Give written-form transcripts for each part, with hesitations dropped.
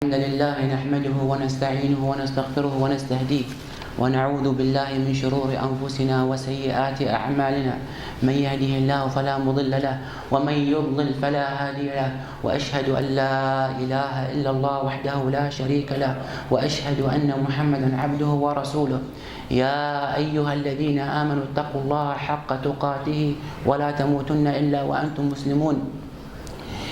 الحمد لله نحمده ونستعينه ونستغفره ونستهديه ونعوذ بالله من شرور أنفسنا وسيئات أعمالنا من يهده الله فلا مضل له ومن يضلل فلا هادي له وأشهد أن لا إله إلا الله وحده لا شريك له وأشهد أن محمدا عبده ورسوله يا أيها الذين آمنوا اتقوا الله حق تقاته ولا تموتن إلا وأنتم مسلمون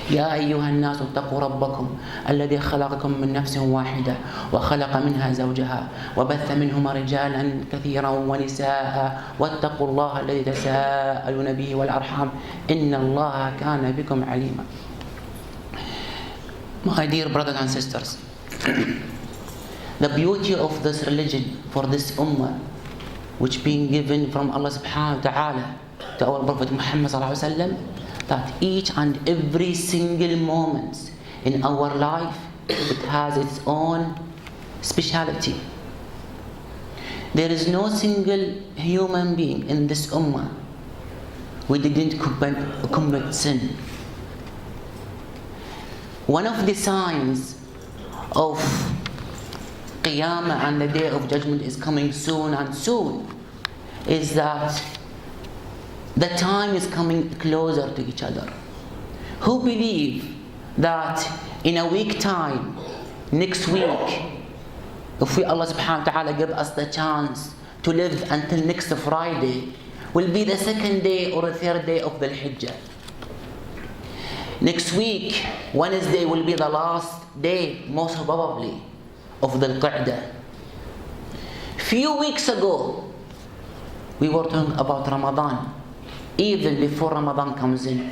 يا أيها الناس اتقوا ربكم الذي خلقكم من نفس واحدة وخلق منها زوجها وبث منهما رجالا كثيرا ونساء واتقوا الله الذي تساءلون به والأرحام إن الله كان بكم عليما. My dear brothers and sisters, the beauty of this religion for this ummah, which being given from Allah subhanahu wa ta'ala to our Prophet Muhammad sallallahu alaihi wasallam, that each and every single moment in our life, it has its own speciality. There is no single human being in this ummah who didn't commit sin. One of the signs of Qiyamah and the Day of Judgment is coming soon and soon is that the time is coming closer to each other. Who believe that in a week time, next week, if Allah subhanahu wa ta'ala give us the chance to live until next Friday, will be the second day or the third day of the Hajj. Next week, Wednesday will be the last day, most probably, of the Qa'dah. Few weeks ago, we were talking about Ramadan. Even before Ramadan comes in,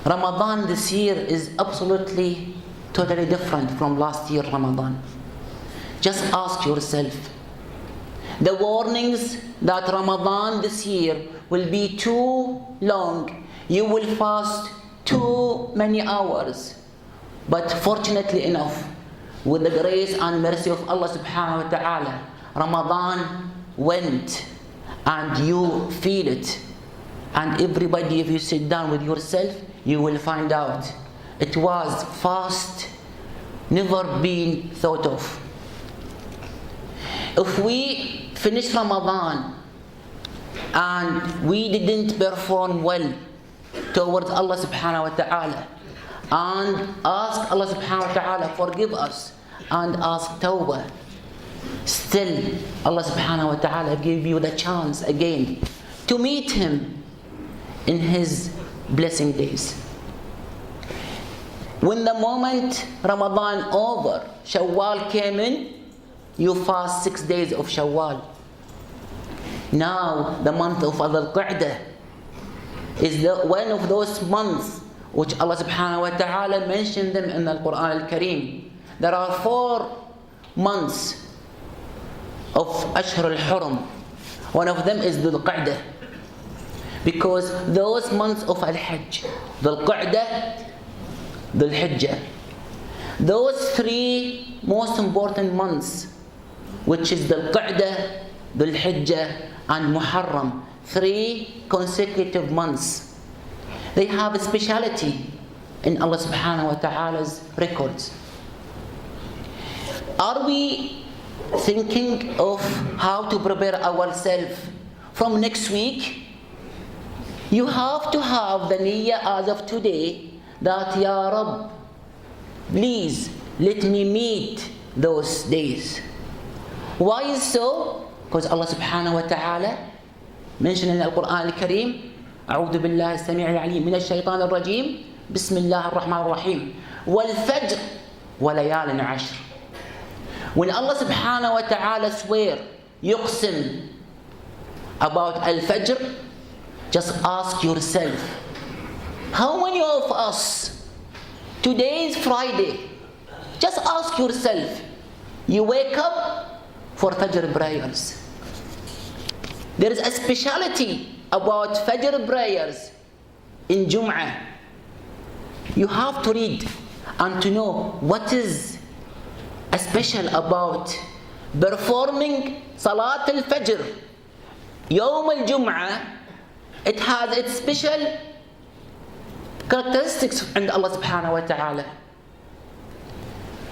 Ramadan this year is absolutely totally different from last year Ramadan. Just ask yourself, the warnings that Ramadan this year will be too long, you will fast too many hours, but fortunately enough, with the grace and mercy of Allah subhanahu wa ta'ala, Ramadan went and you feel it. And everybody, if you sit down with yourself, you will find out it was fast, never been thought of. If we finish Ramadan and we didn't perform well towards Allah subhanahu wa ta'ala and ask Allah subhanahu wa ta'ala forgive us and ask tawbah, still Allah subhanahu wa ta'ala give you the chance again to meet Him in His blessing days. When the moment Ramadan over, Shawwal came in, you fast 6 days of Shawwal. Now the month of Al-Qa'dah is one of those months which Allah subhanahu wa ta'ala mentioned them in the Quran al-Kareem. There are 4 months of Ashhur al-Hurum. One of them is Al-Qa'dah. Because those months of Al-Hajj, Dhul Qa'dah, Dhul Hijjah, those 3 most important months, which is Dhul Qa'dah, Dhul Hijjah and Muharram, 3 consecutive months, they have a speciality in Allah subhanahu wa ta'ala's records. Are we thinking of how to prepare ourselves from next week? You have to have the niyyah as of today that Ya Rabb, please let me meet those days. Why is so? Because Allah subhanahu wa ta'ala mentioned in the Quran al-Kareem, أعوذ بالله السميع العليم من الشيطان الرجيم بسم الله الرحمن الرحيم والفجر وليال عشر. When Allah subhanahu wa ta'ala swear, يقسم about al-Fajr, just ask yourself, how many of us, today is Friday, just ask yourself, you wake up for Fajr prayers. There is a speciality about Fajr prayers in Jum'ah. You have to read and to know what is special about performing Salat al-Fajr. Yawm al-Jum'ah, it has its special characteristics in Allah subhanahu wa ta'ala.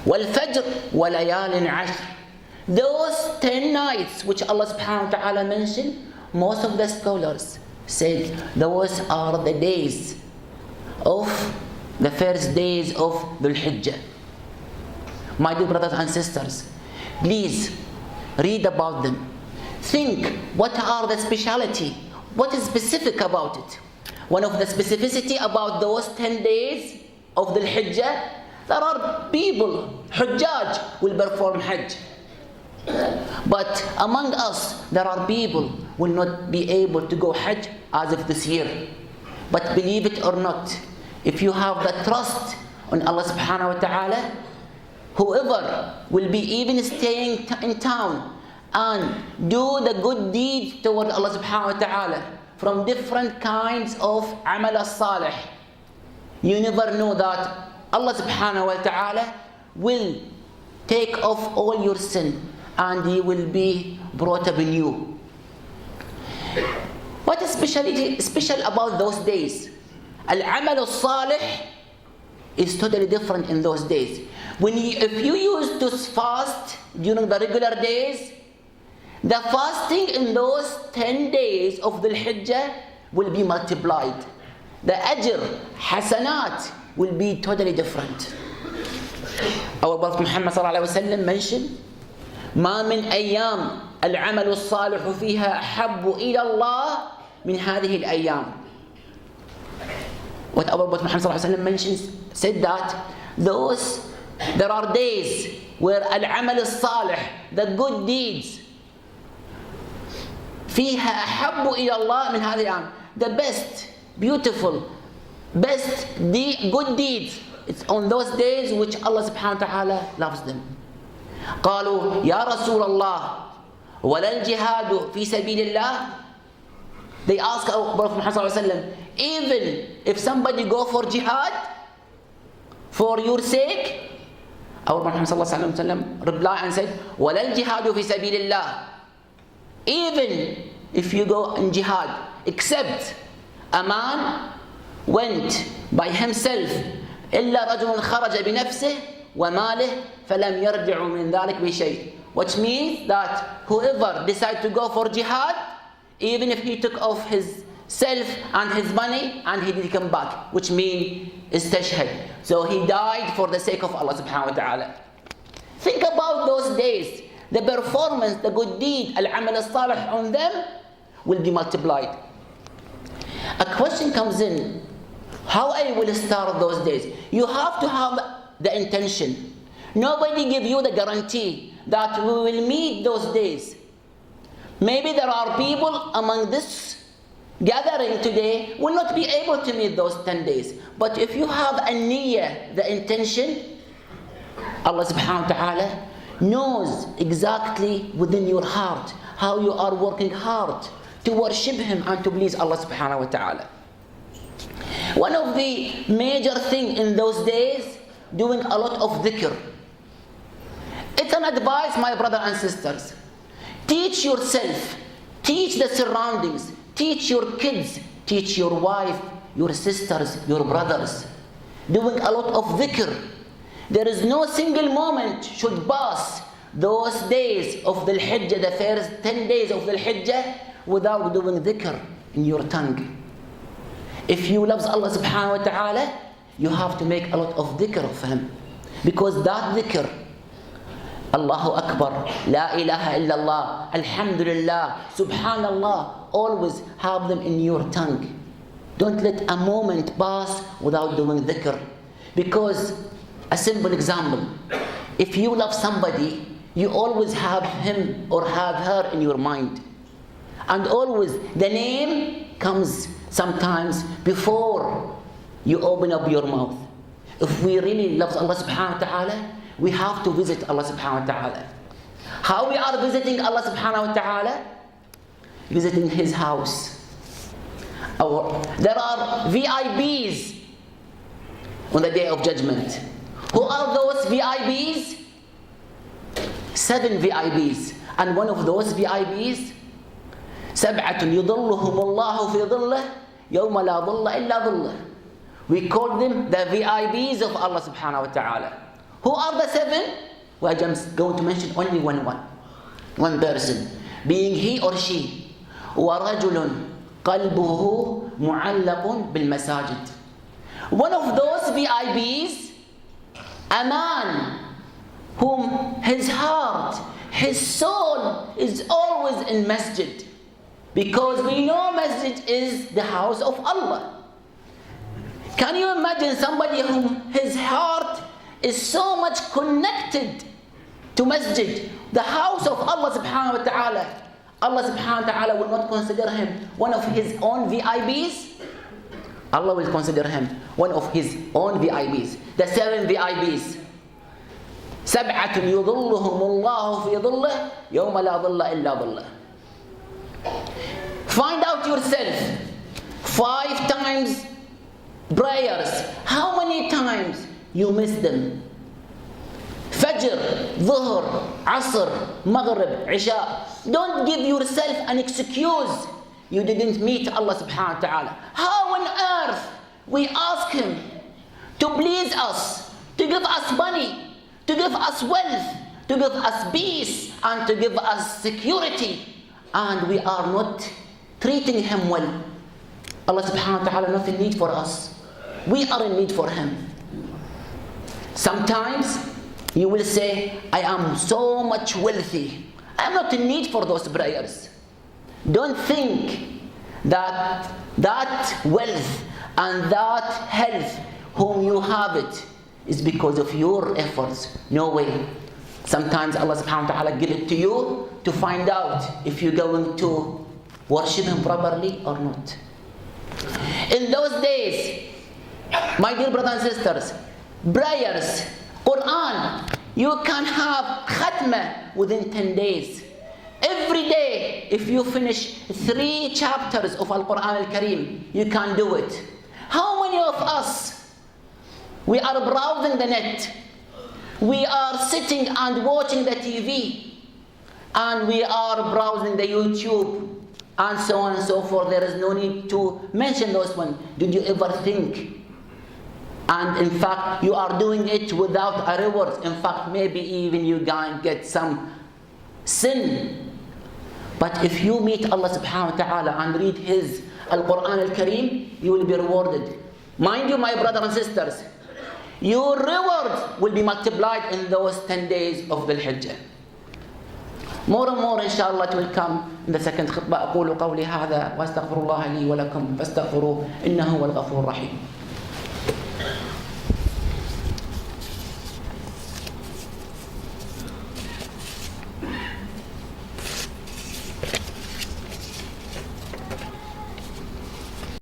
وَالْفَجْرِ وَلَيَالٍ عَشْرٍ. Those 10 nights which Allah subhanahu wa ta'ala mentioned, most of the scholars said those are the days of the first days of Dhul Hijjah. My dear brothers and sisters, please read about them. Think, what are the speciality? What is specific about it? One of the specificity about those 10 days of Dhul Hijjah, there are people, Hujjaj, will perform Hajj. But among us, there are people who will not be able to go Hajj as of this year. But believe it or not, if you have the trust on Allah subhanahu wa ta'ala, whoever will be even staying in town and do the good deeds toward Allah subhanahu wa ta'ala from different kinds of amal as-salih, you never know that Allah subhanahu wa ta'ala will take off all your sin and He will be brought up in you. What is special about those days? Al-amal as-salih is totally different in those days. If you used to fast during the regular days, the fasting in those 10 days of Dhul Hijjah will be multiplied. The ajr, hasanat, will be totally different. Our Prophet Muhammad sallallahu alaihi wasallam mentioned, ما من أيام العمل الصالح فيها أحب إلى الله من هذه الأيام. What our Prophet Muhammad sallallahu alaihi wasallam mentions, said that there are days where al-amal al-salih, the good deeds, فيها أحب إلى الله من هذه الأيام. The best, beautiful, good deeds, it's on those days which Allah subhanahu wa ta'ala loves them. قالوا يا رسول الله ولا الجهاد في سبيل الله. They ask our Prophet Muhammad sallallahu alaihi wasallam, even if somebody go for jihad for your sake, our Prophet Muhammad sallallahu alaihi wasallam replied and said, ولا الجهاد في سبيل الله. Even if you go in jihad, except a man went by himself, إلا رجل خرج بنفسه وماله فلم يرجع من ذلك بشيء. Which means that whoever decided to go for jihad, even if he took off his self and his money and he didn't come back, which means istashhad. So he died for the sake of Allah subhanahu wa ta'ala. Think about those days. The performance, the good deed, al-amal as-salih on them will be multiplied. A question comes in, how I will start those days? You have to have the intention. Nobody give you the guarantee that we will meet those days. Maybe there are people among this gathering today will not be able to meet those 10 days. But if you have a niyyah, the intention, Allah subhanahu wa ta'ala knows exactly within your heart how you are working hard to worship Him and to please Allah subhanahu wa ta'ala. One of the major things in those days, doing a lot of dhikr. It's an advice, my brothers and sisters. Teach yourself, teach the surroundings, teach your kids, teach your wife, your sisters, your brothers. Doing a lot of dhikr. There is no single moment should pass those days of Dhul Hijjah, the first 10 days of Dhul Hijjah, without doing dhikr in your tongue. If you love Allah subhanahu wa ta'ala, you have to make a lot of dhikr of Him. Because that dhikr, Allahu Akbar, La ilaha illallah, Alhamdulillah, Subhanallah, always have them in your tongue. Don't let a moment pass without doing dhikr. Because, a simple example, if you love somebody, you always have him or have her in your mind. And always the name comes sometimes before you open up your mouth. If we really love Allah subhanahu wa ta'ala, we have to visit Allah subhanahu wa ta'ala. How we are visiting Allah subhanahu wa ta'ala? Visiting His house. There are VIPs on the Day of Judgment. Who are those VIPs? 7 VIPs. And one of those VIPs, سبعة يظلهم الله في ظله يوم لا ظل إلا ظله. We call them the VIPs of Allah subhanahu wa ta'ala. Who are the 7? We are just going to mention only one person, being he or she. وَرَجُلٌ قَلْبُهُ مُعَلَّقٌ بِالْمَسَاجِدِ. One of those VIPs, a man whom his heart, his soul is always in masjid. Because we know masjid is the house of Allah. Can you imagine somebody whom his heart is so much connected to masjid, the house of Allah subhanahu wa ta'ala? Allah subhanahu wa ta'ala will not consider him one of his own VIPs. Allah will consider him one of his own VIPs. The 7 VIPs. سبعة يظلهم الله في ظله يوم لا ظل إلا ظله. Find out yourself. 5 times prayers. How many times you miss them? Fajr, Dhuhr, Asr, Maghrib, Isha. Don't give yourself an excuse you didn't meet Allah subhanahu wa ta'ala. How on earth we ask Him to please us, to give us money, to give us wealth, to give us peace, and to give us security, and we are not treating Him well? Allah subhanahu wa ta'ala not in need for us. We are in need for Him. Sometimes you will say, I am so much wealthy, I am not in need for those prayers. Don't think that wealth and that health whom you have it is because of your efforts. No way. Sometimes Allah subhanahu wa ta'ala give it to you to find out if you're going to worship Him properly or not. In those days, my dear brothers and sisters, prayers, Quran, you can have khatma within 10 days. Every day, if you finish 3 chapters of Al-Quran Al-Kareem, you can do it. How many of us, we are browsing the net, we are sitting and watching the TV, and we are browsing the YouTube, and so on and so forth. There is no need to mention those ones. Did you ever think? And in fact, you are doing it without a reward. In fact, maybe even you can get some sin. But if you meet Allah subhanahu wa ta'ala and read His Al-Quran Al-Kareem, you will be rewarded. Mind you, my brothers and sisters, your reward will be multiplied in those 10 days of the Hajj. More and more, inshallah, it will come in the second khutbah. أقول قولي هذا وأستغفر الله لي ولكم فاستغفروه إنه هو الغفور الرحيم.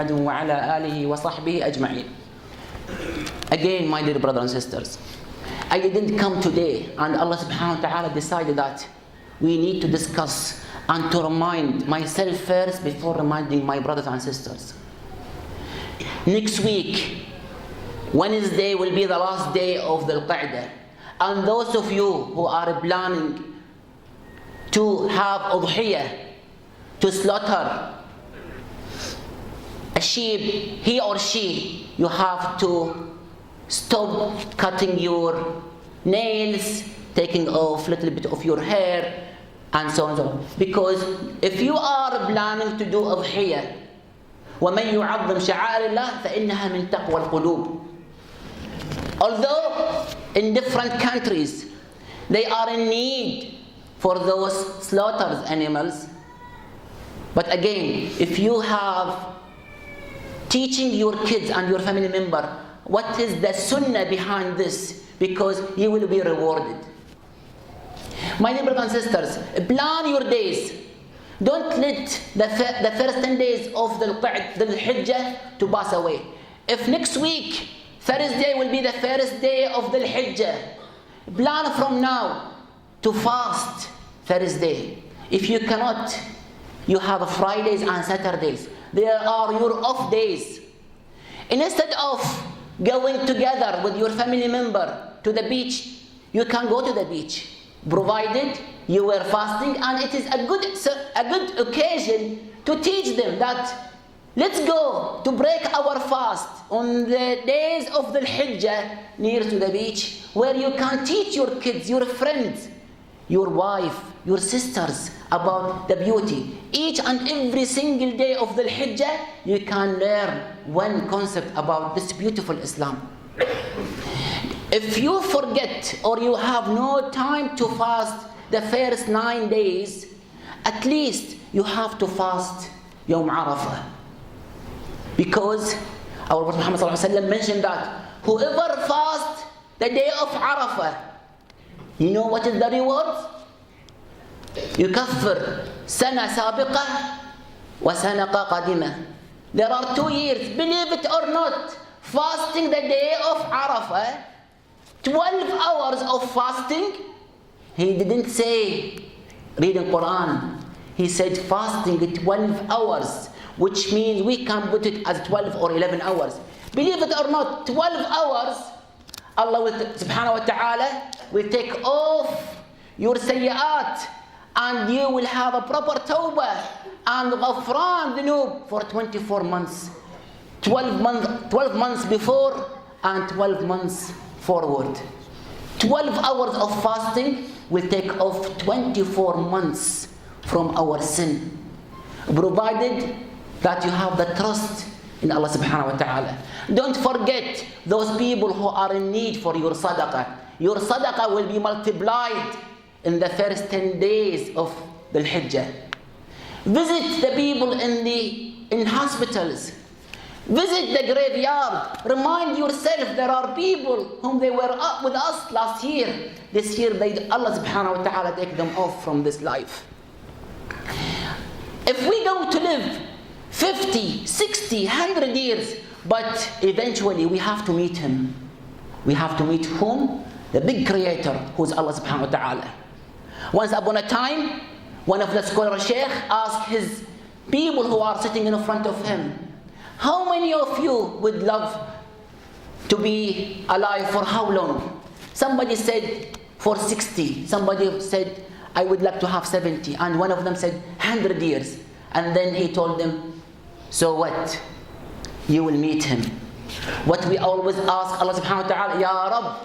وعلى آله وصحبه أجمعين. Again, my dear brothers and sisters, I didn't come today, and Allah subhanahu wa ta'ala decided that we need to discuss and to remind myself first before reminding my brothers and sisters. Next week, Wednesday, will be the last day of the Qa'dah, and those of you who are planning to have udhiyah, to slaughter a sheep, he or she, you have to stop cutting your nails, taking off a little bit of your hair, and so on and so on. Because if you are planning to do udhiyah, وَمَنْ يُعَظِّمْ شَعَائِرَ اللَّهِ فَإِنَّهَا مِنْ تَقْوَى الْقُلُوبِ. Although in different countries they are in need for those slaughtered animals, but again, if you have teaching your kids and your family member what is the sunnah behind this, because you will be rewarded. My dear brothers and sisters, plan your days. Don't let the first 10 days of the Hajj to pass away. If next week, Thursday will be the first day of the Hajj, plan from now to fast Thursday. If you cannot, you have Fridays and Saturdays. There are your off days. Instead of going together with your family member to the beach, you can go to the beach, provided you were fasting, and it is a good occasion to teach them that let's go to break our fast on the days of the Hajj near to the beach, where you can teach your kids, your friends, your wife, your sisters about the beauty. Each and every single day of the Hajj, you can learn one concept about this beautiful Islam. If you forget or you have no time to fast the first 9 days, at least you have to fast Yawm Arafah. Because our Prophet Muhammad ﷺ mentioned that whoever fasts the day of Arafah, you know what is the reward? يكفر سنة سابقة وسنة قادمة. There are 2 years, believe it or not, fasting the day of Arafah, 12 hours of fasting. He didn't say reading Quran. He said fasting 12 hours, which means we can put it as 12 or 11 hours. Believe it or not, 12 hours, Allah will, subhanahu wa ta'ala, will take off your sayyat, and you will have a proper tawbah and ghafran dhunub for 24 months. 12 months before and 12 months forward. 12 hours of fasting will take off 24 months from our sin, provided that you have the trust in Allah subhanahu wa ta'ala. Don't forget those people who are in need for your sadaqah. Your sadaqah will be multiplied in the first 10 days of the Hajj. Visit the people in hospitals. Visit the graveyard. Remind yourself there are people whom they were up with us last year. This year Allah subhanahu wa ta'ala take them off from this life. If we go to live 50, 60, 100 years, but eventually we have to meet Him. We have to meet whom? The big creator, who is Allah subhanahu wa ta'ala. Once upon a time, one of the scholar sheikh asked his people who are sitting in front of him, how many of you would love to be alive for how long? Somebody said for 60. Somebody said, I would like to have 70. And one of them said 100 years. And then he told them, so what? You will meet Him. What we always ask Allah subhanahu wa ta'ala, Ya Rabb,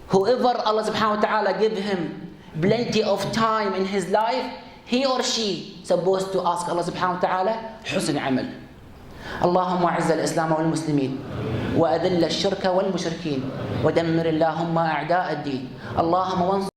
whoever Allah subhanahu wa ta'ala give him plenty of time in his life, he or she supposed to ask Allah subhanahu wa ta'ala حسن عمل. اللهم أعز الإسلام والمسلمين وأذل الشرك والمشركين ودمر اللهم أعداء الدين. اللهم وانصر